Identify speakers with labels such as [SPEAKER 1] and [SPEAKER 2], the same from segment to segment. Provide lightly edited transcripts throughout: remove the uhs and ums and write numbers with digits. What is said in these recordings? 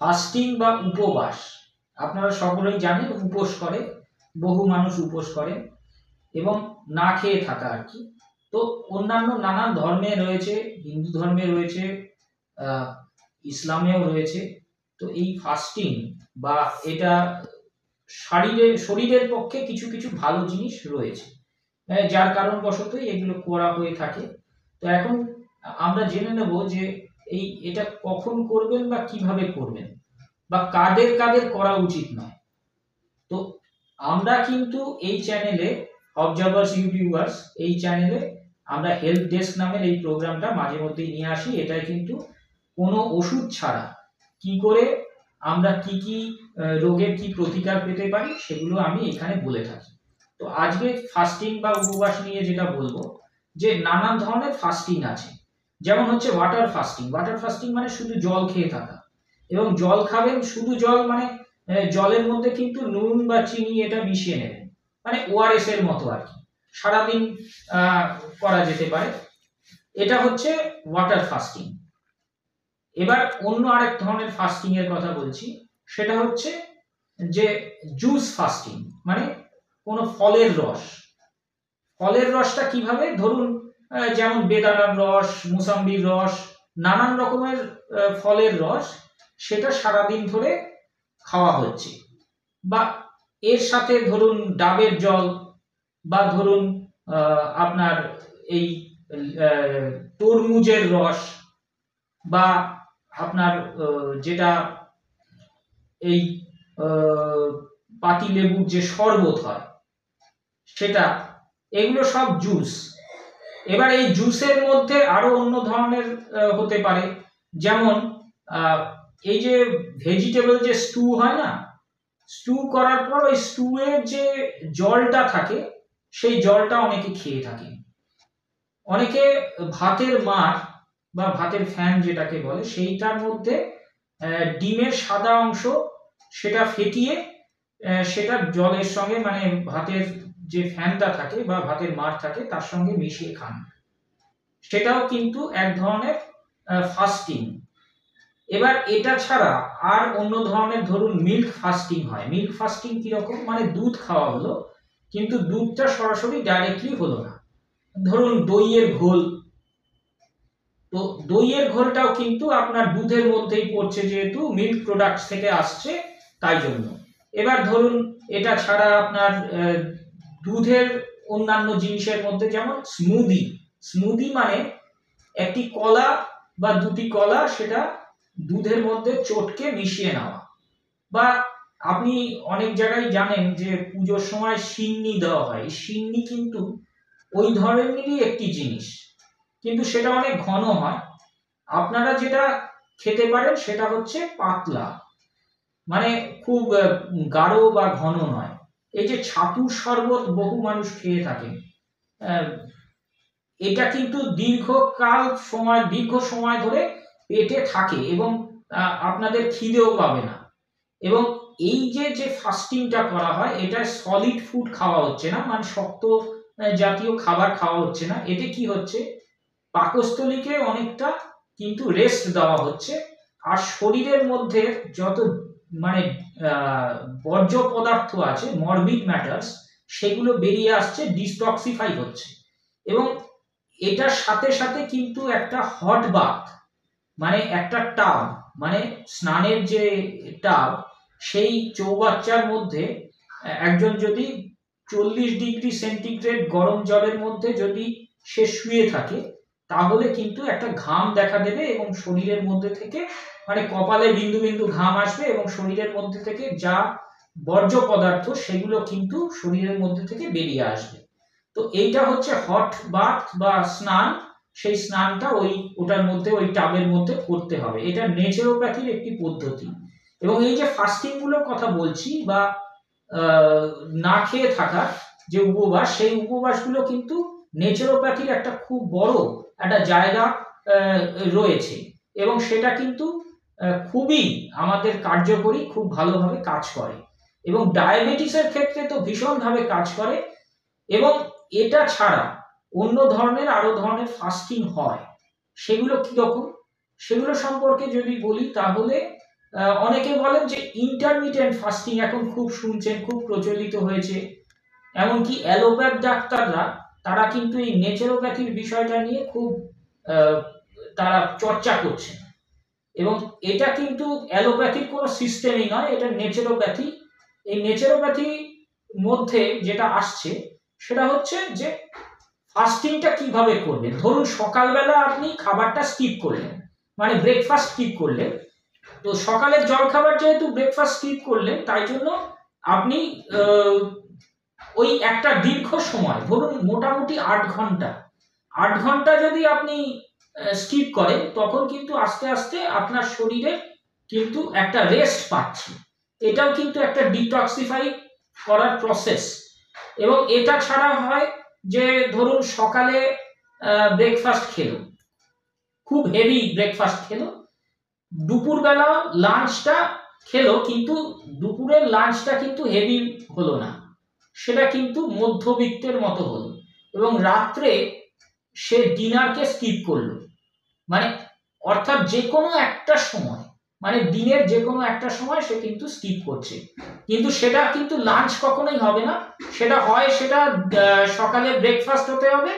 [SPEAKER 1] Fasting বা উপবাস, আপনারা সকলেই জানেন উপোস করে, বহু মানুষ উপোস করে এবং না খেয়ে থাকা আর কি। তো অন্যান্য নানান ধর্মে রয়েছে, হিন্দু ধর্মে রয়েছে, ইসলামেও রয়েছে। তো এই ফাস্টিং বা এটা শরীরের পক্ষে কিছু কিছু ভালো জিনিস রয়েছে, যার কারণবশতই এগুলো করা হয়ে থাকে। তো এখন আমরা জেনে নেব যে এটা কখন করবেন বা কিভাবে করবেন বা কাদের কাদের করা উচিত নয়। তো আমরা কিন্তু এই চ্যানেলে অবজার্ভার্স ইউটিউবার্স, এই চ্যানেলে আমরা হেল্প ডেস্ক নামের এই প্রোগ্রামটা মাঝে মধ্যেই নিয়ে আসি। এটাই কিন্তু কোনো ওষুধ ছাড়া কি করে আমরা কি কি রোগের কি প্রতিকার পেতে পারি সেগুলো আমি এখানে বলে থাকি। তো আজকে ফাস্টিং বা উপবাস নিয়ে যেটা বলবো, যে নানান ধরনের ফাস্টিং আছে। যেমন হচ্ছে ওয়াটার ফাস্টিং। ওয়াটার ফাস্টিং মানে শুধু জল খেয়ে থাকা, এবং জল খাবেন শুধু জল, মানে জলের মধ্যে কিন্তু নুন বা চিনি এটা মিশিয়ে নেবেন, মানে ওআরএস এর মতো আর কি, সারাদিন করা যেতে পারে। এটা হচ্ছে ওয়াটার ফাস্টিং। এবার অন্য আরেক ধরনের ফাস্টিং এর কথা বলছি, সেটা হচ্ছে যে জুস ফাস্টিং, মানে কোনো ফলের রস। ফলের রসটা কিভাবে, ধরুন যেমন বেদানার রস, মুসাম্বির রস, নানান রকমের ফলের রস, সেটা সারাদিন ধরে খাওয়া হচ্ছে। বা এর সাথে ধরুন ডাবের জল, বা ধরুন আপনার এই তরমুজের রস, বা আপনার যেটা এই পাতি লেবুর যে শরবত হয় সেটা, এগুলো সব জুস। এবার এই জুসের মধ্যে আরো অন্য ধরনের হতে পারে, যেমন এই যে ভেজিটেবল যে স্টু হয় না, স্টু করার পর ওই স্টু এর যে জলটা থাকে সেই জলটা অনেকে খেয়ে থাকে। অনেকে ভাতের মাড় বা ভাতের ফ্যান যেটাকে বলে, সেইটার মধ্যে ডিমের সাদা অংশ সেটা ফেটিয়ে সেটা জলের সঙ্গে, মানে ভাতের যে ফ্যানটা থাকে বা ভাতের মাড় থাকে তার সঙ্গে মিশিয়ে খান। সেটাও কিন্তু এক ধরনের ফাস্টিং। এবার এটা ছাড়া আর অন্য ধরনের, ধরুন মিল্ক ফাস্টিং হয়। মিল্ক ফাস্টিং কিরকম, মানে দুধ খাওয়া হলো কিন্তু দুধটা সরাসরি ডাইরেক্টলি হলো না। ধরুন দইয়ের ঘোল, তো দইয়ের ঘোলটাও কিন্তু আপনার দুধের মধ্যেই পড়ছে, যেহেতু মিল্ক প্রোডাক্ট থেকে আসছে তাই জন্য। এবার ধরুন এটা ছাড়া আপনার দুধের অন্যান্য জিনিসের মধ্যে, যেমন স্মুদি। স্মুদি মানে একটি কলা বা দুটি কলা সেটা দুধের মধ্যে চটকে মিশিয়ে নেওয়া। বা আপনি অনেক জায়গায় জানেন যে পুজোর সময় সিন্নি দেওয়া হয়। সিন্নি কিন্তু ওই ধরনেরই একটি জিনিস, কিন্তু সেটা অনেক ঘন হয়। আপনারা যেটা খেতে পারেন সেটা হচ্ছে পাতলা, মানে খুব গাঢ় বা ঘন নয়। এই যে ছাতুর শরবত বহু মানুষ খেয়ে থাকেন, এটা কিন্তু দীর্ঘ সময় ধরে পেটে থাকে এবং আপনাদের খিদেও পাবে না। এবং এই যে ফাস্টিংটা করা হয়, এটা সলিড ফুড খাওয়া হচ্ছে না, মানে শক্ত জাতীয় খাবার খাওয়া হচ্ছে না। এতে কি হচ্ছে, পাকস্থলীকে অনেকটা কিন্তু রেস্ট দেওয়া হচ্ছে, আর শরীরের মধ্যে যত মানে বর্জ্য পদার্থ আছে, মরবিড ম্যাটার্স, সেগুলো বেরিয়ে আসছে, ডিস্টক্সিফাই হচ্ছে। এবং এটার সাথে সাথে কিন্তু একটা হট বাথ, মানে একটা টাব, মানে স্নানের যে টাব, সেই চৌবাচ্চার মধ্যে একজন যদি 40°C গরম জলের মধ্যে যদি সে শুয়ে থাকে, তাহলে কিন্তু একটা ঘাম দেখা দেবে এবং শরীরের মধ্যে থেকে, মানে কপালে বিন্দু বিন্দু ঘাম আসবে এবং শরীরের মধ্যে থেকে যা বর্জ্য পদার্থ সেগুলো কিন্তু শরীরের মধ্যে থেকে বেরিয়ে আসবে। তো এইটা হচ্ছে হট বাথ বা স্নান। সেই স্নানটা ওটার মধ্যে, ওই টাবের মধ্যে করতে হবে। এটা নেচারোপ্যাথির একটি পদ্ধতি। এবং এই যে ফাস্টিং গুলোর কথা বলছি, বা না খেয়ে থাকা যে উপবাস, সেই উপবাসগুলো কিন্তু নেচারোপ্যাথির একটা খুব বড় একটা জায়গা রয়েছে, এবং সেটা কিন্তু খুবই আমাদের কার্যকরী, খুব ভালোভাবে কাজ করে, এবং ডায়াবেটিসের ক্ষেত্রে তো ভীষণভাবে কাজ করে। এবং এটা ছাড়া অন্য ধরনের আরো ধরনের ফাস্টিং হয়, সেগুলো কিরকম, সেগুলো সম্পর্কে যদি বলি, তাহলে অনেকে বলেন যে ইন্টারমিটেন্ট ফাস্টিং এখন খুব শুনছেন, খুব প্রচলিত হয়েছে। এমনকি অ্যালোপ্যাথ ডাক্তাররা তারা কিন্তু এই নেচারোপ্যাথির বিষয়টা নিয়ে খুব তারা চর্চা করছেন, এবং এটা কিন্তু অ্যালোপ্যাথির কোনো সিস্টেমই নয়, এটা নেচারোপ্যাথি। এই নেচারোপ্যাথি মধ্যে যেটা আসছে সেটা হচ্ছে যে ফাস্টিংটা কিভাবে করবেন। ধরুন সকালবেলা আপনি খাবারটা স্কিপ করলেন, মানে ব্রেকফাস্ট স্কিপ করলেন, তো সকালের জলখাবার যেহেতু ব্রেকফাস্ট স্কিপ করলেন, তাই জন্য আপনি ওই একটা দীর্ঘ সময়, ধরুন মোটামুটি 8 ঘন্টা যদি আপনি স্কিপ করেন, তখন কিন্তু আস্তে আস্তে আপনার শরীরে কিন্তু একটা রেস্ট পাচ্ছে। এটাও কিন্তু একটা ডিটক্সিফাই করার প্রসেস। এবং এটা ছাড়া হয় যে ধরুন সকালে ব্রেকফাস্ট খেলো, খুব হেভি ব্রেকফাস্ট খেলো, দুপুরবেলা লাঞ্চটা খেলো, কিন্তু দুপুরের লাঞ্চটা কিন্তু হেভি হলো না, সেটা কিন্তু মধ্যবিত্তের মতো হলো, এবং রাত্রে সে ডিনারকে স্কিপ করলো, মানে অর্থাৎ যে কোনো একটা সময়, মানে দিনের যে কোনো একটা সময় সে কিন্তু স্কিপ করছে, কিন্তু সেটা কিন্তু লাঞ্চ কখনোই হবে না, সেটা হয় সেটা সকালে ব্রেকফাস্ট হতে হবে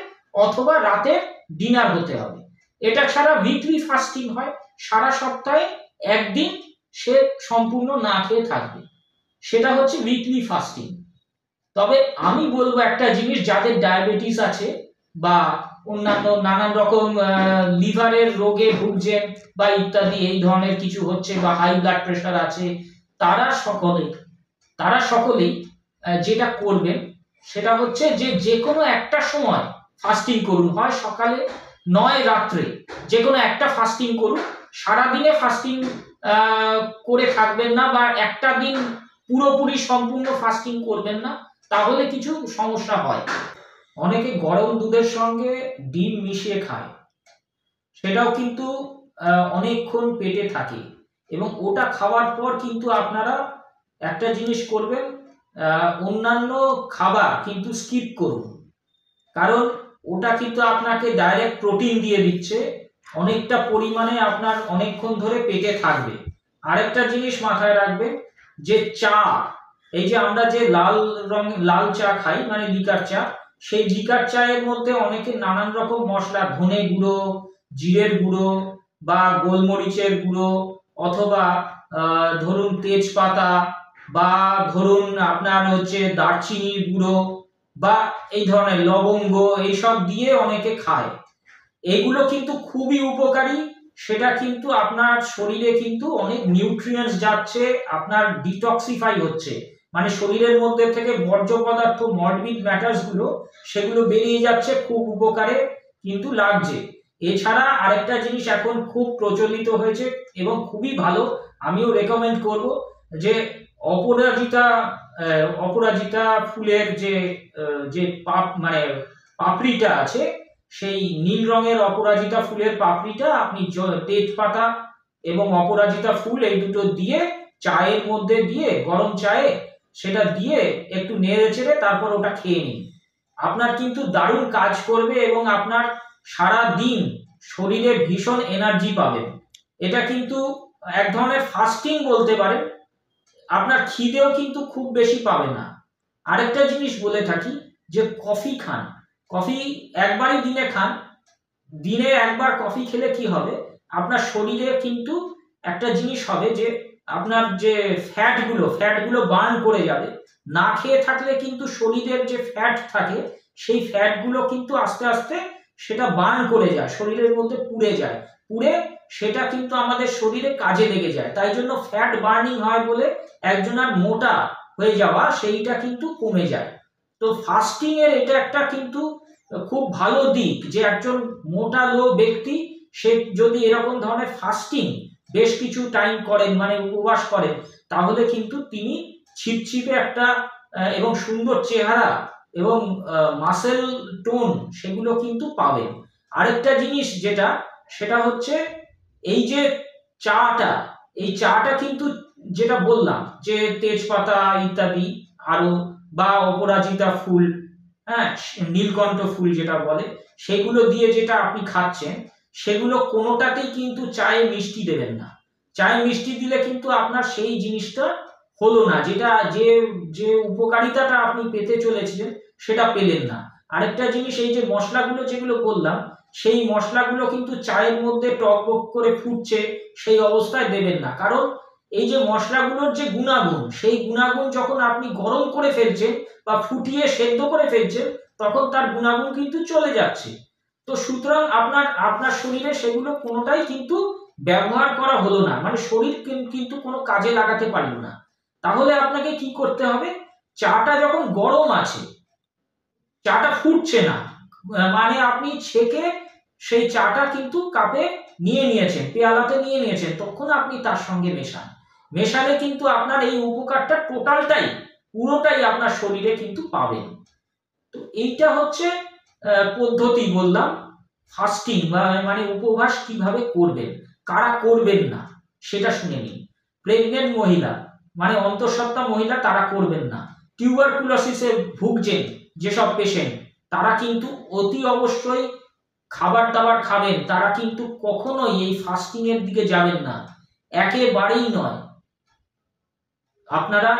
[SPEAKER 1] অথবা রাতে ডিনার হতে হবে। এটা ছাড়া উইকলি ফাস্টিং হয়, সারা সপ্তাহে একদিন সে সম্পূর্ণ না খেয়ে থাকবে, সেটা হচ্ছে উইকলি ফাস্টিং। তবে আমি বলবো একটা জিনিস, যাদের ডায়াবেটিস আছে বা অন্যান্য নানান রকম লিভারের রোগে ভুগছেন বা ইত্যাদি এই ধরনের কিছু হচ্ছে, বা হাই ব্লাড প্রেশার আছে, তারা সকলেই যেটা করবেন সেটা হচ্ছে যে কোনো একটা সময় ফাস্টিং করুন, হয় সকালে নয় রাত্রে, যে কোনো একটা ফাস্টিং করুন। সারাদিনে ফাস্টিং করে থাকবেন না, বা একটা দিন পুরোপুরি সম্পূর্ণ ফাস্টিং করবেন না, তাহলে কিছু সমস্যা হয়। অনেকে গরম দুধের সঙ্গে ডিম মিশিয়ে খায়, সেটাও কিন্তু অনেকক্ষণ পেটে থাকে, এবং ওটা খাওয়ার পর কিন্তু আপনারা একটা জিনিস করবেন, অন্যান্য খাবার কিন্তু স্কিপ করুন, কারণ ওটা কিন্তু আপনাকে ডাইরেক্ট প্রোটিন দিয়ে দিচ্ছে, অনেকটা পরিমাণে আপনার অনেকক্ষণ ধরে পেটে থাকবে। আরেকটা জিনিস মাথায় রাখবেন, যে চা, এই যে আমরা যে লাল চা খাই, মানে লিকার চা, সেই লিকার চায়ের মধ্যে অনেকে নানান রকম মশলা, ধনে গুঁড়ো, জিরের গুঁড়ো বা গোলমরিচের গুঁড়ো, অথবা ধরুন তেজপাতা, বা ধরুন আপনার হচ্ছে দারচিনির গুঁড়ো, বা এই ধরনের লবঙ্গ, এইসব দিয়ে অনেকে খায়। এগুলো কিন্তু খুবই উপকারী, সেটা কিন্তু আপনার শরীরে কিন্তু অনেক নিউট্রিয়েন্টস যাচ্ছে, আপনার ডিটক্সিফাই হচ্ছে, মানে শরীরের মধ্যে থেকে বর্জ্য পদার্থ, মরবিড ম্যাটার্স গুলো, সেগুলো বেরিয়ে যাচ্ছে, খুব উপকারে কিন্তু লাগছে। এছাড়া আরেকটা জিনিস এখন খুব প্রচলিত হয়েছে এবং খুবই ভালো, আমিও রেকমেন্ড করব, যে অপরাজিতা ফুলের যে মানে পাপড়িটা আছে, সেই নীল রঙের অপরাজিতা ফুলের পাপড়িটা আপনি তেজপাতা এবং অপরাজিতা ফুল এই দুটো দিয়ে চায়ের মধ্যে দিয়ে, গরম চায়ে সেটা দিয়ে একটু নেড়ে চেড়ে তারপর ওটা খেয়ে নিন, আপনার কিন্তু দারুণ কাজ করবে, এবং আপনার সারা দিন শরীরে ভীষণ এনার্জি পাবেন। এটা কিন্তু এক ধরনের ফাস্টিং বলতে পারেন, আপনার খিদেও কিন্তু খুব বেশি পাবে না। আরেকটা জিনিস বলে থাকি, যে কফি খান, কফি একবারই দিনে খান, দিনে একবার কফি খেলে কি হবে, আপনার শরীরে কিন্তু একটা জিনিস হবে, যে আপনার যে ফ্যাটগুলো বার্ন করে যাবে। না খেয়ে থাকলে কিন্তু শরীরের যে ফ্যাট থাকে, সেই ফ্যাটগুলো কিন্তু আস্তে আস্তে সেটা বার্ন করে যায়, শরীরের মধ্যে পুড়ে সেটা কিন্তু আমাদের শরীরে কাজে লেগে যায়, তাই জন্য ফ্যাট বার্নিং হয় বলে একজনের মোটা হয়ে যাওয়া সেইটা কিন্তু কমে যায়। তো ফাস্টিং এর এটা একটা কিন্তু খুব ভালো দিক, যে একজন মোটালো ব্যক্তি সে যদি এরকম ধরনের ফাস্টিং বেশ কিছু টাইম করেন, মানে উপবাস করেন, তাহলে কিন্তু তিনি ছিপছিপে একটা এবং সুন্দর চেহারা এবং মাসেল টোন সেগুলো কিন্তু পাবেন। আরেকটা জিনিস সেটা হচ্ছে, এই যে এই চাটা কিন্তু যেটা বললাম, যে তেজপাতা ইত্যাদি আরো, বা অপরাজিতা ফুল, হ্যাঁ, নীলকণ্ঠ ফুল যেটা বলে, সেগুলো দিয়ে যেটা আপনি খাচ্ছেন, সেগুলো কোনোটাতেই কিন্তু চায়ে মিষ্টি দেবেন না। চায়ে মিষ্টি দিলে কিন্তু আপনার সেই জিনিসটা হলো না, যেটা যে উপকারিতাটা আপনি পেতে চলেছিলেন সেটা পেলেন না। আরেকটা জিনিস, এই যে মশলাগুলো যেগুলো বললাম, সেই মশলাগুলো কিন্তু চায়ের মধ্যে টকবক করে ফুটছে সেই অবস্থায় দেবেন না, কারণ এই যে মশলাগুলোর যে গুণাগুণ, সেই গুণাগুণ যখন আপনি গরম করে ফেলছেন বা ফুটিয়ে সেদ্ধ করে ফেলছেন, তখন তার গুণাগুণ কিন্তু চলে যাচ্ছে। তো সুতরাং আপনার শরীরে সেগুলো কোনোটাই কিন্তু ব্যবহার করা হলো না, মানে শরীর কিন্তু কোনো কাজে লাগাতে পারলো না। তাহলে আপনাকে কি করতে হবে, চাটা যখন গরম আছে, চাটা ফুটছে না, মানে আপনি ছেঁকে সেই চাটা কিন্তু কাপে নিয়ে নিয়েছেন, পেয়ালাতে নিয়ে নিয়েছেন, তখন আপনি তার সঙ্গে মেশালে কিন্তু আপনার এই উপকারটা পুরোটাই আপনার শরীরে কিন্তু পাবেন। তো এইটা হচ্ছে পদ্ধতি বললাম ফাস্টিং বা মানে উপবাস কিভাবে করবেন, কারা করবেন না সেটা শুনে নিন। প্রেগনেন্ট মহিলা মানে অন্তঃসত্ত্বা মহিলা তারা করবেন না। টিউবারকুলোসিসে ভুগছেন যেসব পেশেন্ট, তারা কিন্তু অতি অবশ্যই খাবার দাবার খাবেন, তারা কিন্তু কখনোই এই ফাস্টিং এর দিকে যাবেন না, একেবারেই নয়। আপনারা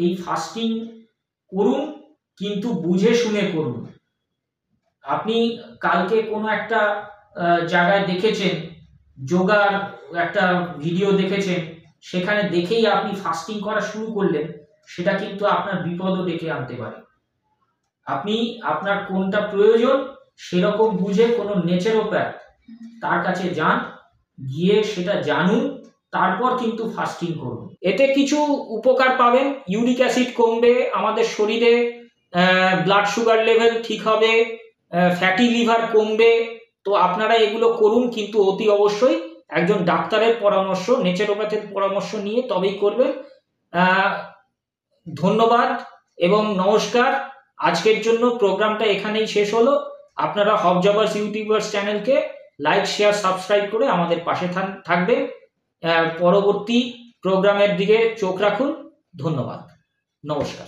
[SPEAKER 1] এই ফাস্টিং করুন, কিন্তু বুঝে শুনে করুন। আপনি কালকে কোনো একটা জায়গায় দেখেছেন, যোগার একটা ভিডিও দেখেছেন, সেখানে দেখেই আপনি ফাস্টিং করা শুরু করলেন, সেটা কিন্তু আপনার বিপদও ডেকে আনতে পারে। আপনি আপনার কোনটা প্রয়োজন সেরকম বুঝে কোনো নেচারোপ্যাথ তার কাছে যান, গিয়ে সেটা জানুন, তারপর কিন্তু ফাস্টিং করুন। এতে কিছু উপকার পাবেন, ইউরিক অ্যাসিড কমবে, আমাদের শরীরে ব্লাড সুগার লেভেল ঠিক হবে, ফ্যাটি লিভার কমবে। তো আপনারা এগুলো করুন, কিন্তু অতি অবশ্যই একজন ডাক্তারের পরামর্শ, নেচারোপ্যাথের পরামর্শ নিয়ে তবেই করবেন। ধন্যবাদ এবং নমস্কার। আজকের জন্য প্রোগ্রামটা এখানেই শেষ হলো। আপনারা হবজবার্স ইউটিউবার্স চ্যানেলকে লাইক, শেয়ার, সাবস্ক্রাইব করে আমাদের পাশে থাকবেন। পরবর্তী প্রোগ্রামের দিকে চোখ রাখুন। ধন্যবাদ, নমস্কার।